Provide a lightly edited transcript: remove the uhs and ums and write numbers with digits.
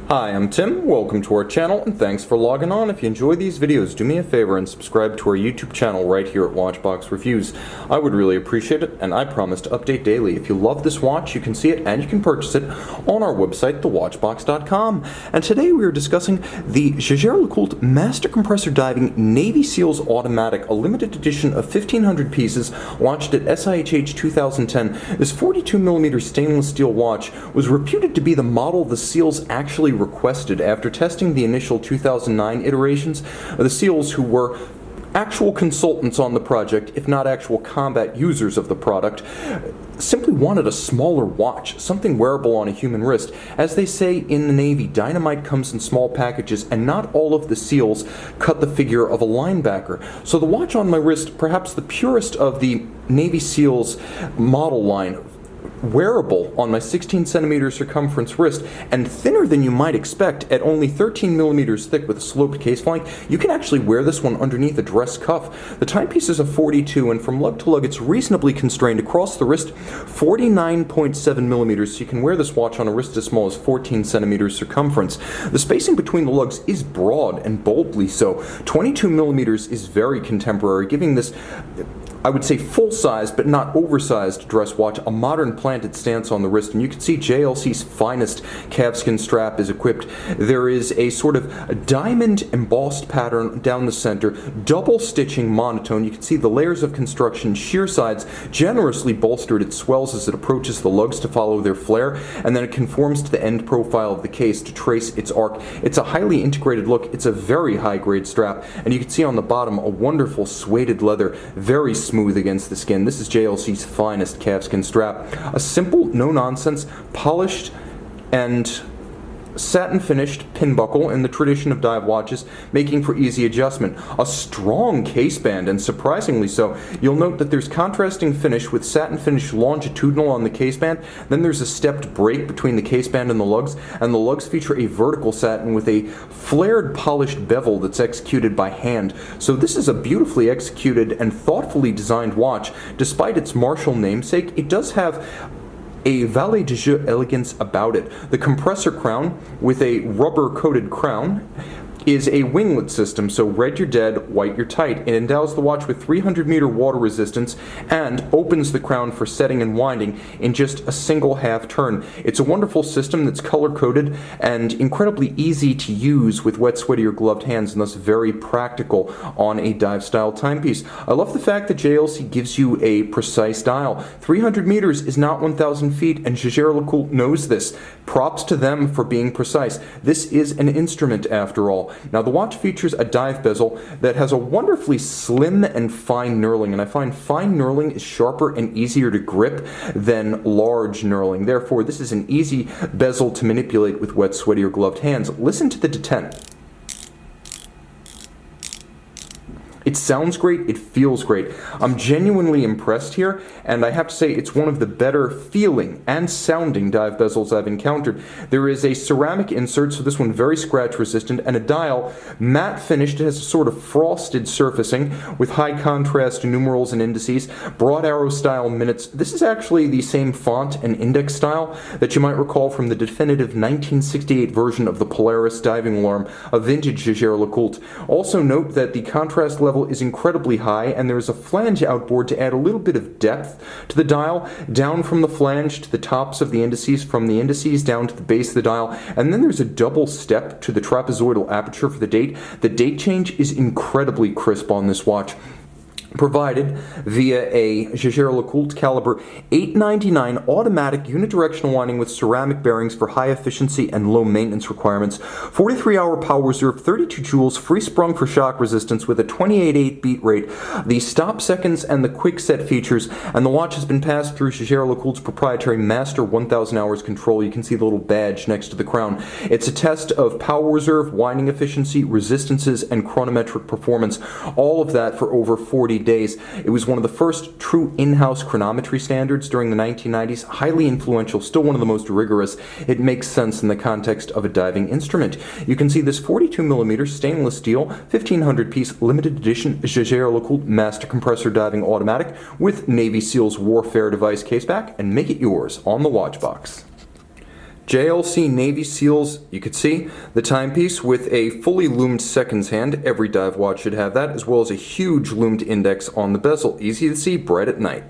Hi, I'm Tim. Welcome to our channel, and thanks for logging on. If you enjoy these videos, do me a favor and subscribe to our YouTube channel right here at Watchbox Reviews. I would really appreciate it, and I promise to update daily. If you love this watch, you can see it and you can purchase it on our website, thewatchbox.com. And today we are discussing the Jaeger-LeCoultre Master Compressor Diving Navy SEALs Automatic, a limited edition of 1,500 pieces, launched at SIHH 2010. This 42mm stainless steel watch was reputed to be the model the SEALs actually requested after testing the initial 2009 iterations. The SEALs, who were actual consultants on the project, if not actual combat users of the product, simply wanted a smaller watch, something wearable on a human wrist. As they say in the Navy, dynamite comes in small packages, and not all of the SEALs cut the figure of a linebacker. So the watch on my wrist, perhaps the purest of the Navy SEALs model line, wearable on my 16cm circumference wrist, and thinner than you might expect at only 13mm thick with a sloped case flank. You can actually wear this one underneath a dress cuff. The timepiece is a 42, and from lug to lug it's reasonably constrained across the wrist, 49.7mm, so you can wear this watch on a wrist as small as 14cm circumference. The spacing between the lugs is broad, and boldly so. 22mm is very contemporary, giving this, I would say, full-sized but not oversized dress watch a modern planted stance on the wrist, and you can see JLC's finest calfskin strap is equipped. There is a sort of diamond embossed pattern down the center, double stitching monotone. You can see the layers of construction, sheer sides generously bolstered. It swells as it approaches the lugs to follow their flare, and then it conforms to the end profile of the case to trace its arc. It's a highly integrated look. It's a very high-grade strap, and you can see on the bottom a wonderful suede leather, very smooth against the skin. This is JLC's finest calfskin strap. A simple, no-nonsense, polished and satin-finished pin buckle in the tradition of dive watches, making for easy adjustment. A strong case band, and surprisingly so. You'll note that there's contrasting finish with satin finish longitudinal on the case band. Then there's a stepped break between the case band and the lugs feature a vertical satin with a flared polished bevel that's executed by hand. So this is a beautifully executed and thoughtfully designed watch. Despite its martial namesake, it does have a valet de jeu elegance about it. The compressor crown, with a rubber-coated crown, is a winglet system, so red you're dead, white you're tight. It endows the watch with 300-meter water resistance and opens the crown for setting and winding in just a single half turn. It's a wonderful system that's color-coded and incredibly easy to use with wet, sweaty, or gloved hands, and thus very practical on a dive-style timepiece. I love the fact that JLC gives you a precise dial. 300 meters is not 1,000 feet, and Jaeger-LeCoultre knows this. Props to them for being precise. This is an instrument, after all. Now, the watch features a dive bezel that has a wonderfully slim and fine knurling, and I find fine knurling is sharper and easier to grip than large knurling. Therefore, this is an easy bezel to manipulate with wet, sweaty, or gloved hands. Listen to the detent. It sounds great, it feels great. I'm genuinely impressed here, and I have to say it's one of the better feeling and sounding dive bezels I've encountered. There is a ceramic insert, so this one very scratch resistant, and a dial matte finished. It has a sort of frosted surfacing with high contrast numerals and indices, broad arrow style minutes. This is actually the same font and index style that you might recall from the definitive 1968 version of the Polaris diving alarm, a vintage Jaeger-LeCoultre. Also note that the contrast level is incredibly high, and there is a flange outboard to add a little bit of depth to the dial, down from the flange to the tops of the indices, from the indices down to the base of the dial, and then there's a double step to the trapezoidal aperture for the date. The date change is incredibly crisp on this watch, provided via a Jaeger-LeCoultre caliber 899 automatic unidirectional winding with ceramic bearings for high efficiency and low maintenance requirements, 43-hour power reserve, 32 joules, free sprung for shock resistance with a 28.8 beat rate, the stop seconds and the quick set features, and the watch has been passed through Jaeger-LeCoultre's proprietary Master 1000 Hours control. You can see the little badge next to the crown. It's a test of power reserve, winding efficiency, resistances, and chronometric performance, all of that for over 40 days. It was one of the first true in-house chronometry standards during the 1990s, highly influential, still one of the most rigorous. It makes sense in the context of a diving instrument. You can see this 42mm stainless steel 1,500-piece limited edition Jaeger-LeCoultre Master Compressor Diving Automatic with Navy SEALs Warfare Device caseback, and make it yours on the Watchbox. JLC Navy SEALs, you can see the timepiece with a fully loomed seconds hand. Every dive watch should have that, as well as a huge loomed index on the bezel. Easy to see, bright at night.